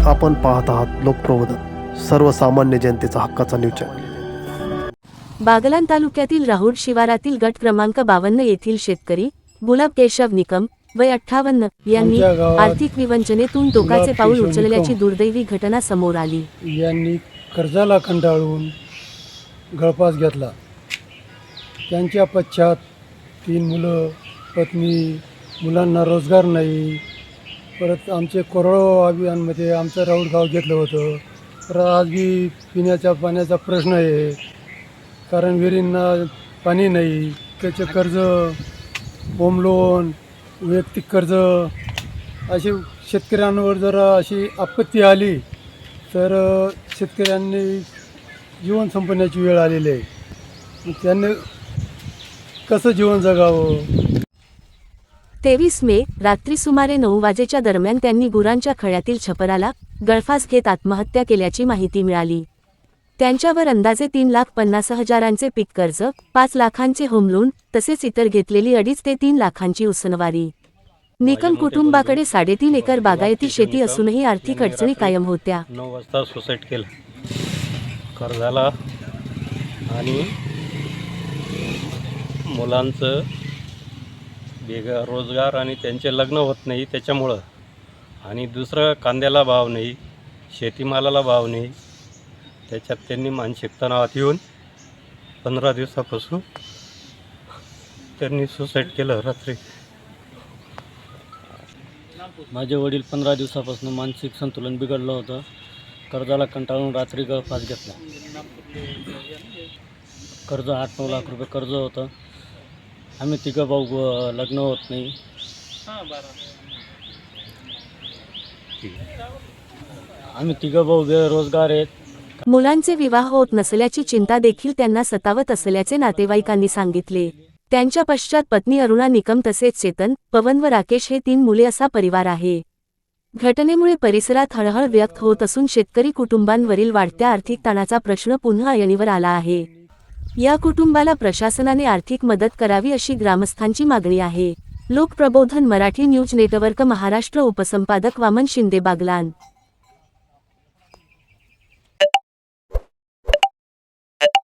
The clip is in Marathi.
आपण पाहत आहात लोकप्रबोधन, सर्वसामान्य जनतेचा हक्काचा न्यूज चॅनल। बागलाण तालुक्यातील राहुड शिवारातील गट क्रमांक 52 येथील शेतकरी गुलाब केशव निकम वय 58 यांनी आर्थिक विवंचनेतून टोकाचे पाऊल उचलल्याची दुर्दैवी घटना समोर आली। यांनी कर्जाला कंटाळून गळफास घेतला। त्यांच्या पश्चात 3 मुलं, पत्नी, मुलांना रोजगार नाही। परत आमचे कोरडवाहू अभियानमध्ये आमचं राऊड गाव घेतलं होतं। तर आज बी पिण्याच्या पाण्याचा प्रश्न आहे, कारण विहिरींना पाणी नाही। त्याचे कर्ज, होम लोन, वैयक्तिक कर्ज अशी शेतकऱ्यांवर जर अशी आपत्ती आली तर शेतकऱ्यांनी जीवन संपण्याची वेळ आलेली आहे। त्यांनी कसं जीवन जगावं? 23 मे रात्री सुमारे 9 वाजेच्या दरम्यान त्यांनी गुरांच्या खळ्यातील छपराला गळफास घेत आत्महत्या केल्याची माहिती मिळाली। त्यांच्यावर अंदाजे 3,50,000चे पीक कर्ज, 5 लाखांचे होम लोन तसेच इतर घेतलेली 2.5 ते 3 लाखांची उसनवारी। निकम कुटुंबाकडे 3.5 एकर बागायती शेती असूनही आर्थिक अडचणी कायम होत्या। 9 वाजता सुसाईड केलं कर्जाला, आणि मुलांचं रोजगार आणि त्यांचे लग्न होत नाही त्याच्यामुळं, आणि दुसरं कांद्याला भाव नाही, शेतीमालाला भाव नाही। त्याच्यात त्यांनी मानसिक तणावात येऊन 15 दिवसापासून त्यांनी सुसाईड केलं रात्री। माझे वडील 15 दिवसापासून मानसिक संतुलन बिघडलं होतं। कर्जाला कंटाळून रात्री गळफास घेतला। कर्ज 8-9 लाख रुपये कर्ज होतं। आम्ही 3 भाऊ, लग्न होत नाही। आम्ही 3 भाऊ बेरोजगार आहेत। मुलांचे विवाह होत नसल्याची चिंता देखील त्यांना सतावत असल्याचे नातेवाईकांनी सांगितले। त्यांच्या पश्चात पत्नी अरुणा निकम तसेच चेतन, पवन व राकेश हे 3 मुले असा परिवार आहे। घटनेमुळे परिसरात हळहळ व्यक्त होत असून शेतकरी कुटुंबांवरील वाढत्या आर्थिक ताणाचा प्रश्न पुन्हा ऐरणीवर आला आहे। या कुटुंबाला प्रशासनाने आर्थिक मदत करावी अशी ग्रामस्थांची मागणी आहे। लोकप्रबोधन मराठी न्यूज नेटवर्क महाराष्ट्र, उपसंपादक वामन शिंदे, बागलाण।